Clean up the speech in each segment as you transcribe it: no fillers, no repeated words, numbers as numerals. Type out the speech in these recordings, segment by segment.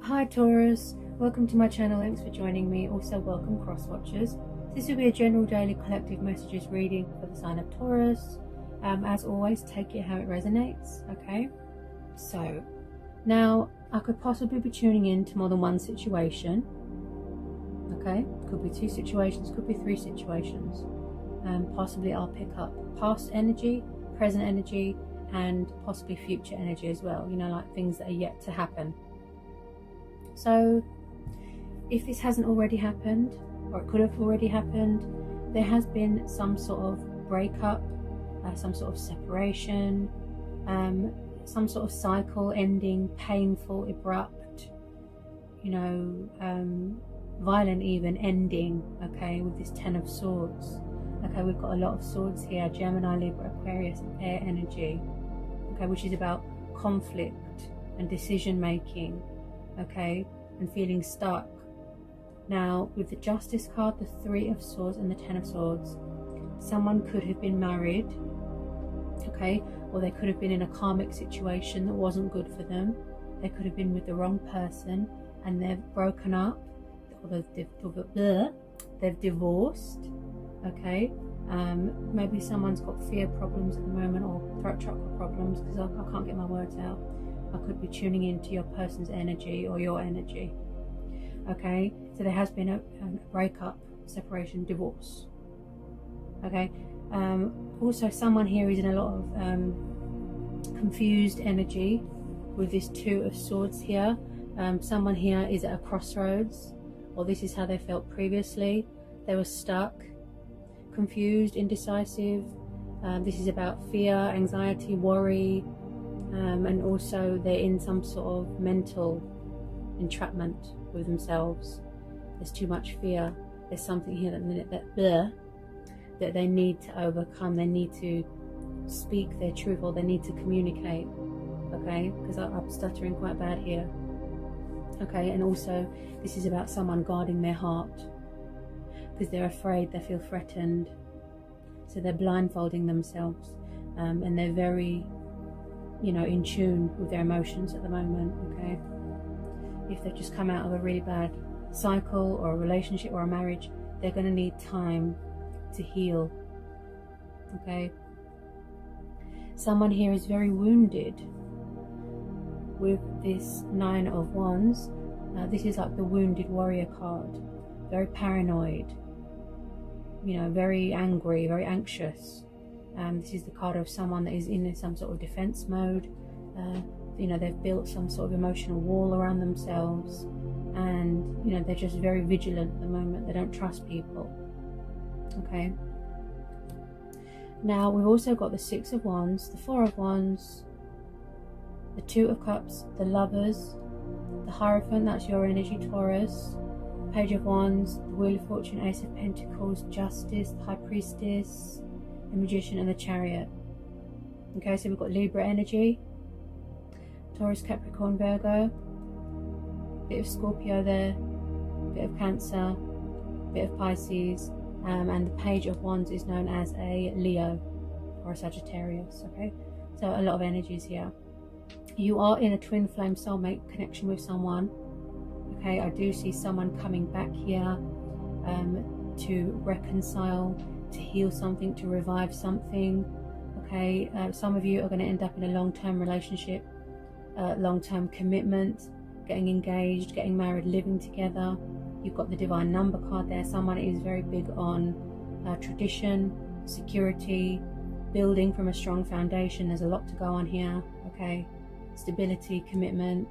Hi Taurus, welcome to my channel. Thanks for joining me. Also welcome cross watchers. This will be a general daily collective messages reading for the sign of Taurus. As always, take it how it resonates. Okay, so now I could possibly be tuning in to more than one situation. Okay, could be two situations, could be three situations. Possibly I'll pick up past energy, present energy, and possibly future energy as well, you know, like things that are yet to happen. So if this hasn't already happened, or it could have already happened, there has been some sort of breakup, some sort of separation, some sort of cycle ending, painful, abrupt, you know, violent even ending, okay, with this Ten of Swords. Okay, we've got a lot of swords here, Gemini, Libra, Aquarius, air energy, okay, which is about conflict and decision making, okay, and feeling stuck. Now, with the Justice card, the Three of Swords and the Ten of Swords, someone could have been married, okay, or they could have been in a karmic situation that wasn't good for them. They could have been with the wrong person and they've broken up, or they've divorced, okay. Maybe someone's got fear problems at the moment, or throat chakra problems, because I can't get my words out. I could be tuning into your person's energy or your energy, okay. So there has been a breakup, separation, divorce, okay. Also someone here is in a lot of confused energy with this Two of Swords here. Someone here is at a crossroads, or this is how they felt previously. They were stuck, confused, indecisive. This is about fear, anxiety, worry, and also they're in some sort of mental entrapment with themselves. There's too much fear. There's something here that they need to overcome. They need to speak their truth, or they need to communicate, okay, because I'm stuttering quite bad here, okay. And also this is about someone guarding their heart, because they're afraid, they feel threatened, so they're blindfolding themselves, and they're very, you know, in tune with their emotions at the moment, okay. If they've just come out of a really bad cycle or a relationship or a marriage, they're going to need time to heal, okay. Someone here is very wounded with this Nine of Wands. This is like the wounded warrior card, very paranoid, you know, very angry, very anxious. This is the card of someone that is in some sort of defense mode. You know, they've built some sort of emotional wall around themselves, and you know, they're just very vigilant at the moment. They don't trust people, okay. Now we've also got the Six of Wands, the Four of Wands, the Two of Cups, the Lovers, the Hierophant, that's your energy, Taurus, Page of Wands, the Wheel of Fortune, Ace of Pentacles, Justice, the High Priestess, the Magician, and the Chariot. Okay, so we've got Libra energy, Taurus, Capricorn, Virgo, bit of Scorpio there, bit of Cancer, bit of Pisces, and the Page of Wands is known as a Leo or a Sagittarius, okay. So a lot of energies here. You are in a twin flame soulmate connection with someone, okay. I do see someone coming back here to reconcile, to heal something, to revive something, okay. Some of you are going to end up in a long-term relationship, long-term commitment, getting engaged, getting married, living together. You've got the Divine Number card there. Someone is very big on tradition, security, building from a strong foundation. There's a lot to go on here, okay. Stability, commitment.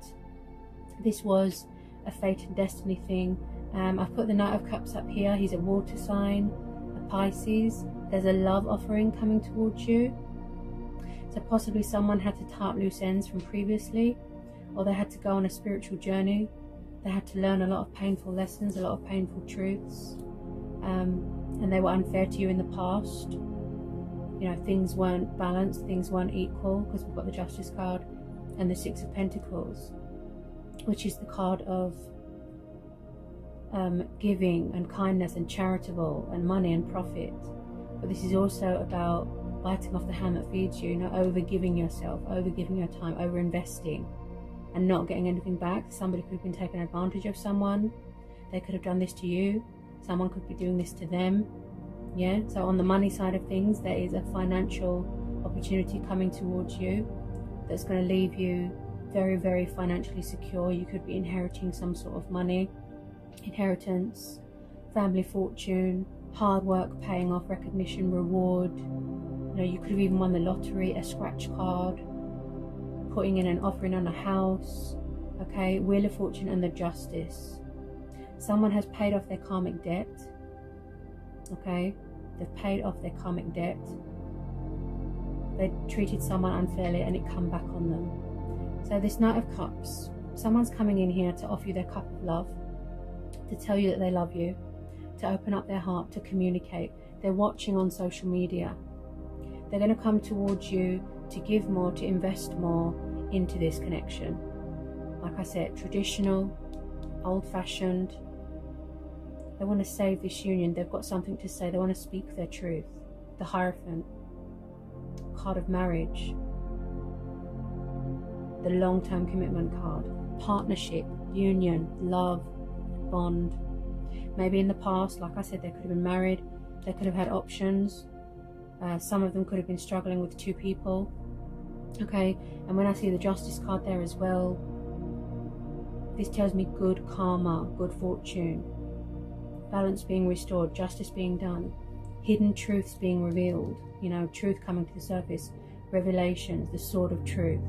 This was a fate and destiny thing. I've put the Knight of Cups up here. He's a water sign, a Pisces. There's a love offering coming towards you. So possibly someone had to tie up loose ends from previously, or they had to go on a spiritual journey. They had to learn a lot of painful lessons, a lot of painful truths, and they were unfair to you in the past. You know, things weren't balanced, things weren't equal, because we've got the Justice card and the Six of Pentacles, which is the card of giving and kindness and charitable and money and profit. But this is also about biting off the hand that feeds you, you know, over giving yourself, over giving your time, over investing. and not getting anything back. Somebody could have been taking advantage of someone. They could have done this to you. Someone could be doing this to them. Yeah, so on the money side of things, there is a financial opportunity coming towards you that's going to leave you very, very financially secure. You could be inheriting some sort of money, inheritance, family fortune, hard work paying off, recognition, reward. You know, you could have even won the lottery, a scratch card, putting in an offering on a house. Okay, Wheel of Fortune and the Justice. Someone has paid off their karmic debt. Okay, they've paid off their karmic debt. They treated someone unfairly and it come back on them. So this Knight of Cups, someone's coming in here to offer you their cup of love, to tell you that they love you, to open up their heart, to communicate. They're watching on social media. They're going to come towards you to give more, to invest more into this connection. Like I said, traditional, old-fashioned. They want to save this union. They've got something to say. They want to speak their truth. The Hierophant, card of marriage, the long-term commitment card, partnership, union, love, bond. Maybe in the past, like I said, they could have been married. They could have had options. Some of them could have been struggling with two people. Okay, and when I see the Justice card there as well, this tells me good karma, good fortune, balance being restored, justice being done, hidden truths being revealed, you know, truth coming to the surface, revelations, the sword of truth,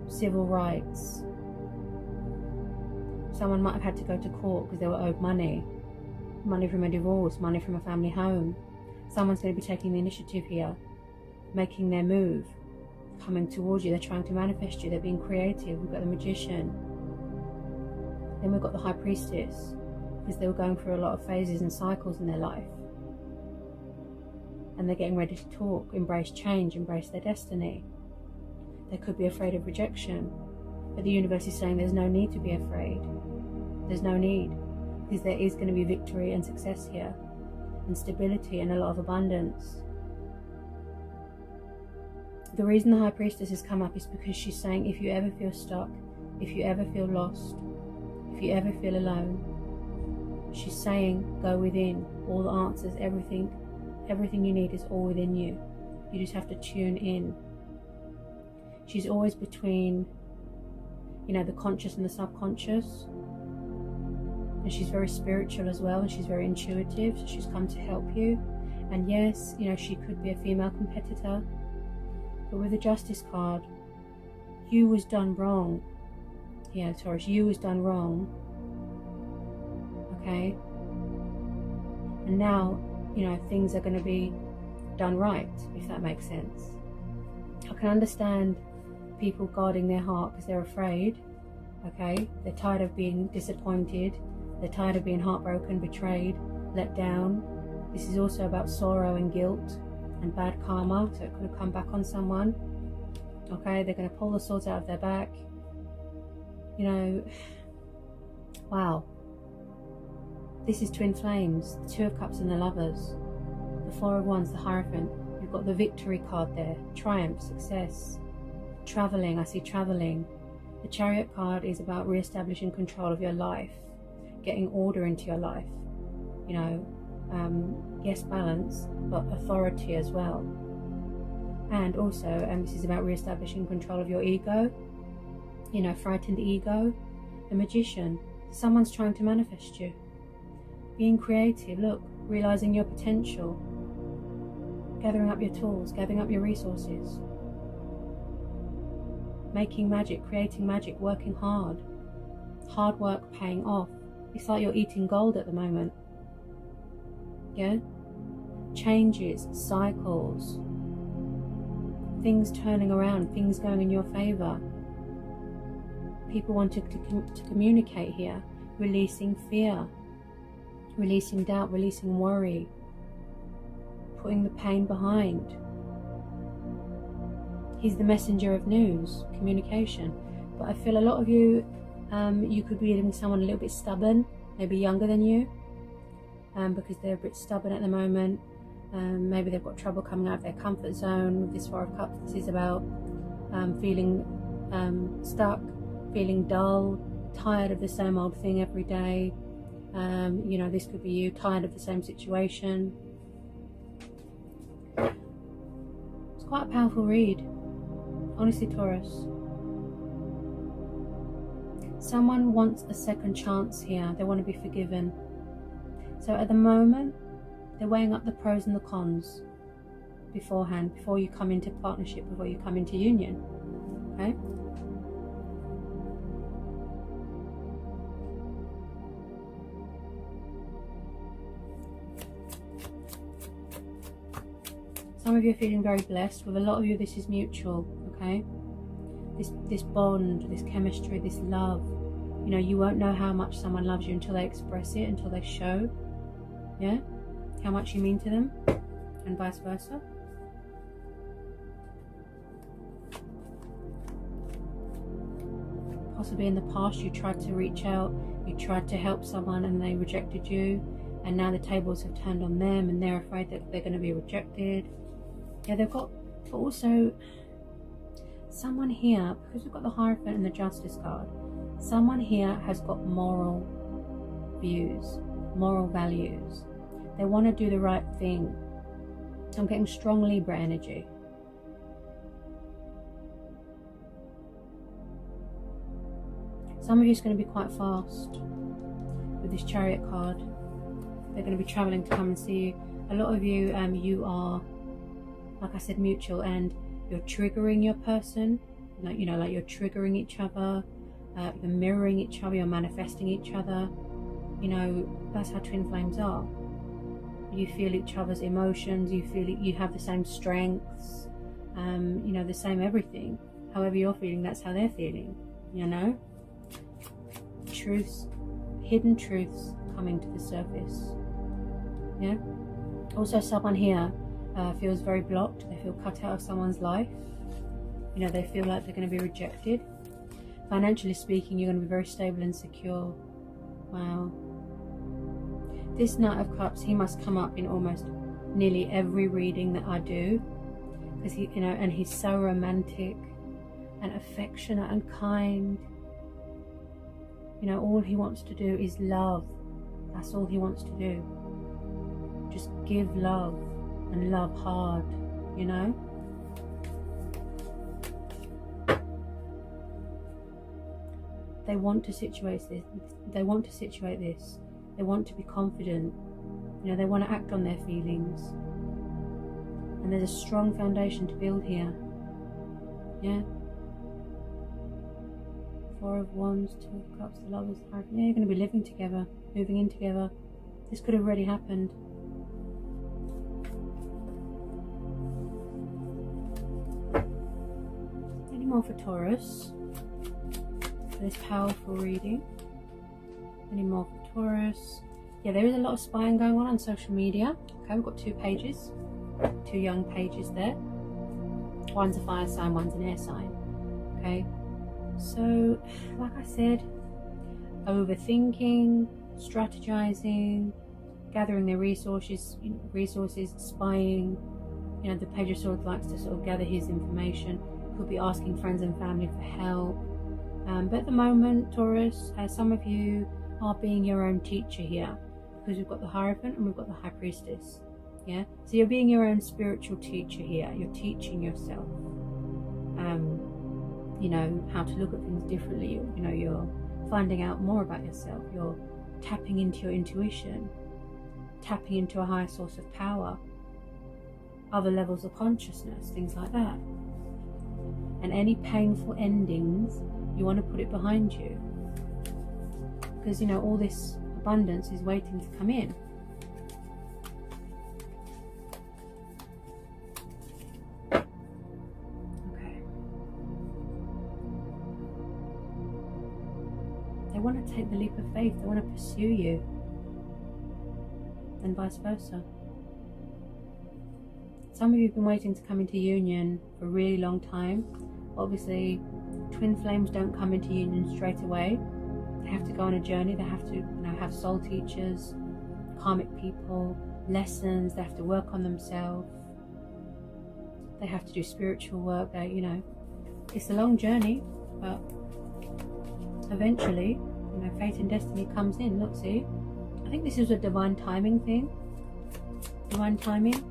civil rights. Someone might have had to go to court because they were owed money from a divorce, money from a family home. Someone's going to be taking the initiative here, making their move, coming towards you. They're trying to manifest you. They're being creative. We've got the Magician. Then we've got the High Priestess, because they were going through a lot of phases and cycles in their life. And they're getting ready to talk, embrace change, embrace their destiny. They could be afraid of rejection, but the universe is saying there's no need to be afraid. There's no need, because there is going to be victory and success here, and stability and a lot of abundance. The reason the High Priestess has come up is because she's saying, if you ever feel stuck, if you ever feel lost, if you ever feel alone, she's saying, go within. All the answers, everything you need is all within you. You just have to tune in. She's always between, you know, the conscious and the subconscious. And she's very spiritual as well, and she's very intuitive, so she's come to help you. And yes, you know, she could be a female competitor, but with the Justice card, you was done wrong. Yeah, Taurus, you was done wrong. Okay? And now, you know, things are going to be done right, if that makes sense. I can understand people guarding their heart because they're afraid. Okay? They're tired of being disappointed. They're tired of being heartbroken, betrayed, let down. This is also about sorrow and guilt and bad karma, so it could have come back on someone. Okay, they're going to pull the swords out of their back. You know, wow. This is twin flames, the Two of Cups and the Lovers, the Four of Wands, the Hierophant. You've got the Victory card there, triumph, success, traveling. I see traveling. The Chariot card is about re-establishing control of your life, getting order into your life. You know, yes, balance, but authority as well. And also, this is about re-establishing control of your ego, you know, frightened ego. The Magician, someone's trying to manifest you. Being creative, look, realizing your potential, gathering up your tools, gathering up your resources, making magic, creating magic, working hard. Hard work paying off. It's like you're eating gold at the moment. Yeah? Changes, cycles, things turning around, things going in your favor. People wanting to communicate here, releasing fear, releasing doubt, releasing worry, putting the pain behind. He's the messenger of news, communication. But I feel a lot of you, you could be dealing with someone a little bit stubborn, maybe younger than you, because they're a bit stubborn at the moment. Maybe they've got trouble coming out of their comfort zone with this Four of Cups. This is about feeling stuck, feeling dull, tired of the same old thing every day. You know, this could be you, tired of the same situation. It's quite a powerful read, honestly, Taurus. Someone wants a second chance here. They want to be forgiven. So at the moment, they're weighing up the pros and the cons beforehand, before you come into partnership, before you come into union. Okay? Some of you are feeling very blessed. With a lot of you, this is mutual, okay? This bond, this chemistry, this love. You know, you won't know how much someone loves you until they express it, until they show, yeah, how much you mean to them, and vice versa. Possibly in the past you tried to reach out, you tried to help someone and they rejected you, and now the tables have turned on them and they're afraid that they're going to be rejected. Yeah, they've got, but also someone here, because we've got the Hierophant and the Justice card, someone here has got moral views, moral values. They want to do the right thing. I'm getting strong Libra energy. Some of you is going to be quite fast with this Chariot card. They're going to be traveling to come and see you. A lot of you, you are, like I said, mutual, and you're triggering your person. Like, you know, like you're triggering each other. You're mirroring each other. You're manifesting each other. You know, that's how twin flames are. You feel each other's emotions. You feel it, you have the same strengths. You know, the same everything. However you're feeling, that's how they're feeling. You know. Truths, hidden truths coming to the surface. Yeah. Also, someone here feels very blocked. They feel cut out of someone's life. You know, they feel like they're going to be rejected. Financially speaking, you're going to be very stable and secure. Wow. This Knight of Cups, he must come up in almost nearly every reading that I do, because he, you know, and he's so romantic and affectionate and kind. You know, all he wants to do is love. That's all he wants to do. Just give love, and love hard, you know. They want to situate this. They want to situate this. They want to be confident. You know, they want to act on their feelings. And there's a strong foundation to build here. Yeah. Four of Wands, Two of Cups, the Lovers, yeah, you're going to be living together, moving in together. This could have already happened. Any more for Taurus? For this powerful reading. Any more for Taurus? Yeah, there is a lot of spying going on social media. Okay, we've got two pages, two young pages there. One's a fire sign, one's an air sign. Okay. So, like I said, overthinking, strategizing, gathering their resources, spying. You know, the Page of Swords likes to sort of gather his information. Could be asking friends and family for help. But at the moment, Taurus, some of you are being your own teacher here, because we've got the Hierophant and we've got the High Priestess. Yeah, so you're being your own spiritual teacher here. You're teaching yourself. You know, how to look at things differently. You know, you're finding out more about yourself. You're tapping into your intuition, tapping into a higher source of power, other levels of consciousness, things like that. And any painful endings, you want to put it behind you, because, you know, all this abundance is waiting to come in. They want to take the leap of faith. They want to pursue you, and vice versa. Some of you have been waiting to come into union for a really long time. Obviously, twin flames don't come into union straight away. They have to go on a journey. They have to, you know, have soul teachers, karmic people, lessons. They have to work on themselves. They have to do spiritual work. They, you know, it's a long journey. but eventually, you know, fate and destiny comes in. Look, see, I think this is a divine timing thing. Divine timing.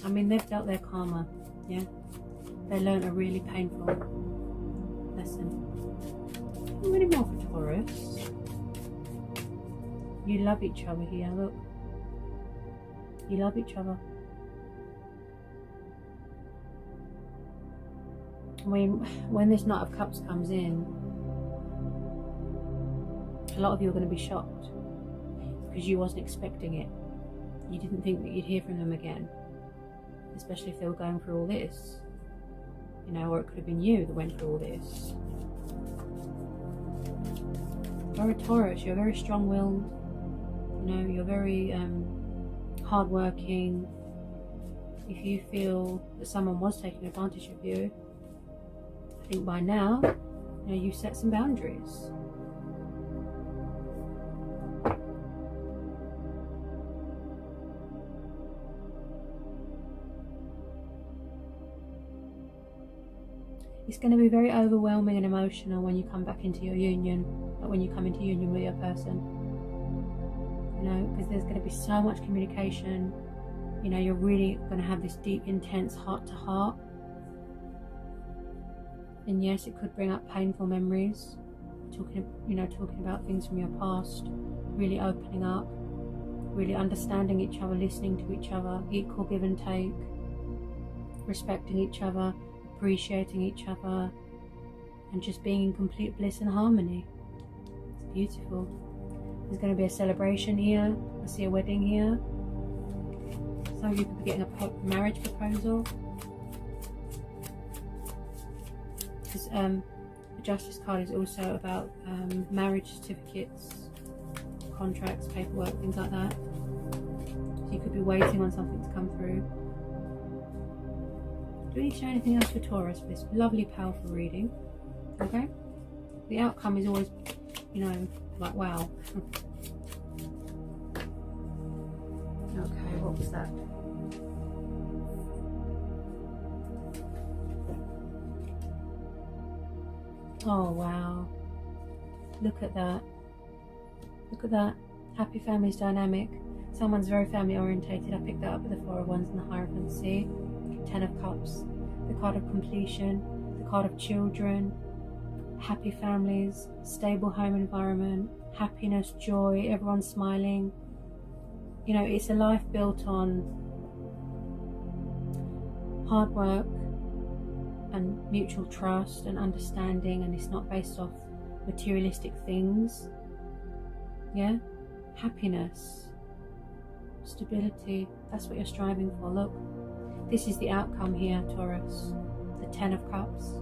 I mean, they've dealt their karma, yeah. They learned a really painful lesson. Many more for Taurus. You love each other here, look. You love each other. When this Knight of Cups comes in, a lot of you are going to be shocked because you wasn't expecting it. You didn't think that you'd hear from them again, especially if they were going through all this, you know, or it could have been you that went through all this. You're a Taurus, you're very strong-willed, you know, you're very hard-working. If you feel that someone was taking advantage of you, I think by now, you know, you set some boundaries. It's going to be very overwhelming and emotional when you come back into your union, like when you come into union with your person. You know, because there's going to be so much communication. You know, you're really going to have this deep, intense heart-to-heart. And yes, it could bring up painful memories. Talking about things from your past. Really opening up. Really understanding each other, listening to each other. Equal give and take. Respecting each other. Appreciating each other, and just being in complete bliss and harmony. It's beautiful. There's going to be a celebration here. I see a wedding here. Some of you could be getting a marriage proposal. Because the Justice card is also about marriage certificates, contracts, paperwork, things like that. So you could be waiting on something to come through. Do we need to know anything else for Taurus for this lovely, powerful reading? Okay? The outcome is always, you know, like, wow. Okay, what was that? Oh, wow. Look at that. Look at that. Happy families dynamic. Someone's very family orientated. I picked that up with the Four of Wands and the Hierophant. See? Ten of Cups, the card of completion, the card of children, happy families, stable home environment, happiness, joy, everyone smiling. You know, it's a life built on hard work and mutual trust and understanding, and it's not based off materialistic things. Yeah? Happiness, stability, that's what you're striving for. Look. This is the outcome here, Taurus. The Ten of Cups.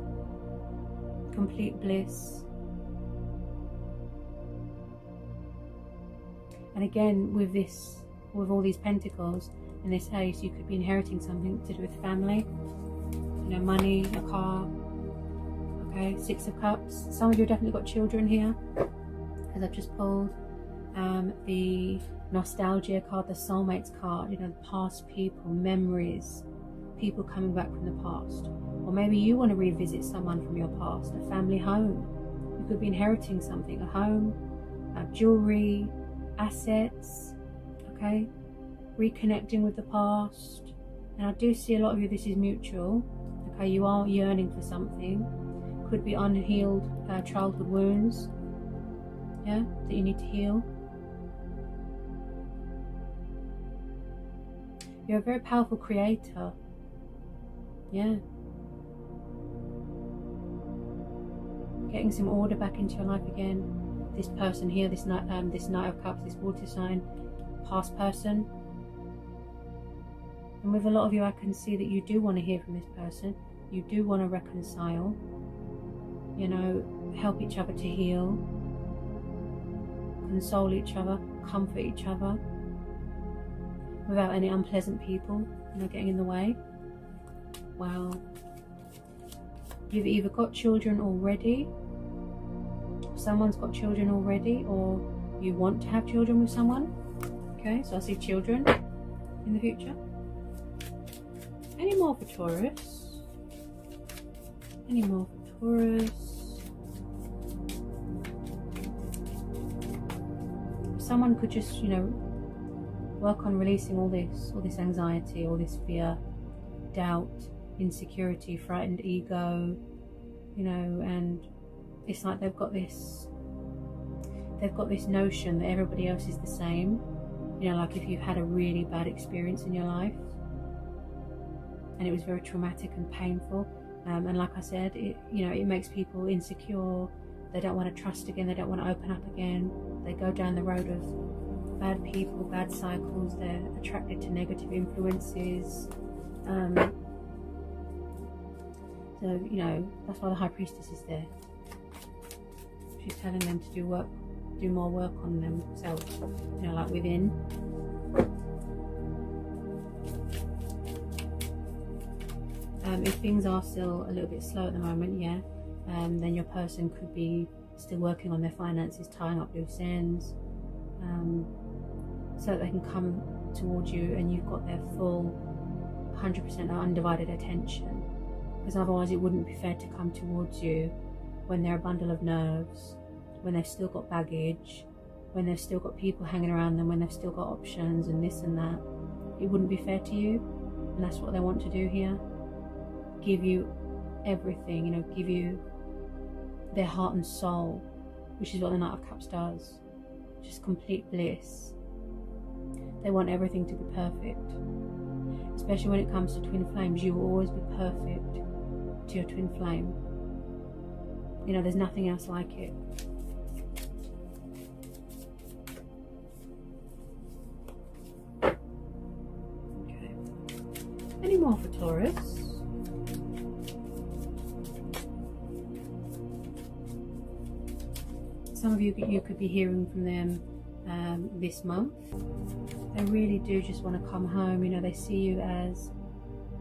Complete bliss. And again, with all these pentacles and this Ace, you could be inheriting something to do with family. You know, money, a car. Okay, Six of Cups. Some of you have definitely got children here, as I've just pulled. The Nostalgia card, the Soulmates card. You know, past people, memories. People coming back from the past, or maybe you want to revisit someone from your past, a family home. You could be inheriting something, a home, jewelry, assets, okay, reconnecting with the past. And I do see a lot of you, this is mutual, okay, you are yearning for something. Could be unhealed childhood wounds, yeah, that you need to heal. You're a very powerful creator. Yeah. Getting some order back into your life again. This person here, this Knight of Cups, this water sign, past person. And with a lot of you, I can see that you do want to hear from this person. You do want to reconcile. You know, help each other to heal. Console each other, comfort each other. Without any unpleasant people, you know, getting in the way. Wow. You've either got children already, someone's got children already, or you want to have children with someone. Okay, so I see children in the future. Any more for Taurus? Any more for Taurus? Someone could just, you know, work on releasing all this anxiety, all this fear, doubt, insecurity, frightened ego, you know, and it's like they've got this notion that everybody else is the same. You know, like if you've had a really bad experience in your life and it was very traumatic and painful, and like I said, it makes people insecure. They don't want to trust again, they don't want to open up again. They go down the road of bad people, bad cycles. They're attracted to negative influences. So, you know, that's why the High Priestess is there. She's telling them to do more work on themselves, you know, like within. If things are still a little bit slow at the moment, yeah, then your person could be still working on their finances, tying up loose ends, so that they can come towards you and you've got their full 100% undivided attention. Because otherwise it wouldn't be fair to come towards you when they're a bundle of nerves, when they've still got baggage, when they've still got people hanging around them, when they've still got options and this and that. It wouldn't be fair to you, and that's what they want to do here. Give you everything, you know, give you their heart and soul, which is what the Knight of Cups does. Just complete bliss. They want everything to be perfect. Especially when it comes to twin flames, you will always be perfect to your twin flame. You know, there's nothing else like it. Okay. Any more for Taurus? Some of you could be hearing from them this month. They really do just want to come home. You know, they see you as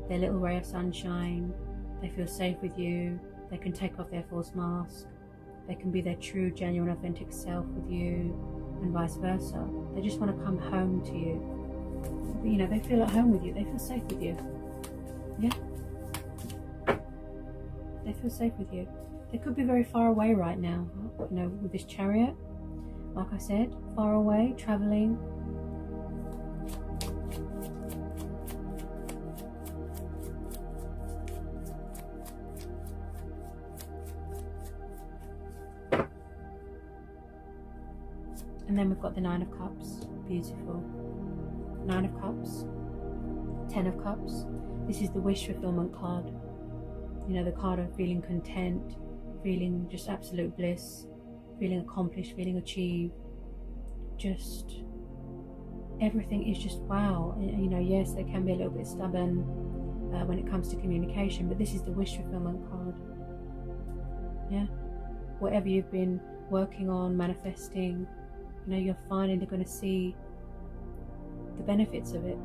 their little ray of sunshine. They feel safe with you. They can take off their false mask. They can be their true, genuine, authentic self with you, and vice versa. They just want to come home to you. You know, they feel at home with you. They feel safe with you. Yeah? They feel safe with you. They could be very far away right now, you know, with this Chariot. Like I said, far away, traveling. And then we've got the Nine of Cups. Beautiful. Nine of Cups. 10 of Cups. This is the wish fulfillment card. You know, the card of feeling content, feeling just absolute bliss, feeling accomplished, feeling achieved. Just everything is just wow. You know, yes, they can be a little bit stubborn when it comes to communication, but this is the wish fulfillment card. Yeah, whatever you've been working on, manifesting, you know, you're finally going to see the benefits of it,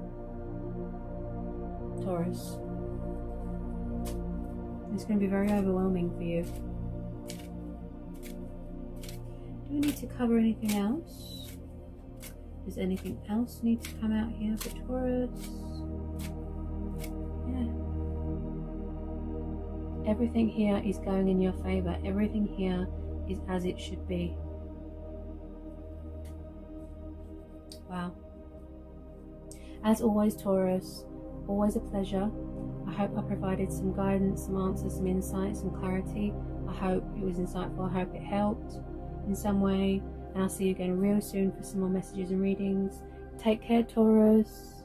Taurus. It's going to be very overwhelming for you. Do we need to cover anything else? Does anything else need to come out here for Taurus? Yeah. Everything here is going in your favor. Everything here is as it should be. Wow. As always, Taurus, always a pleasure. I hope I provided some guidance, some answers, some insights, some clarity. I hope it was insightful. I hope it helped in some way. And I'll see you again real soon for some more messages and readings. Take care, Taurus.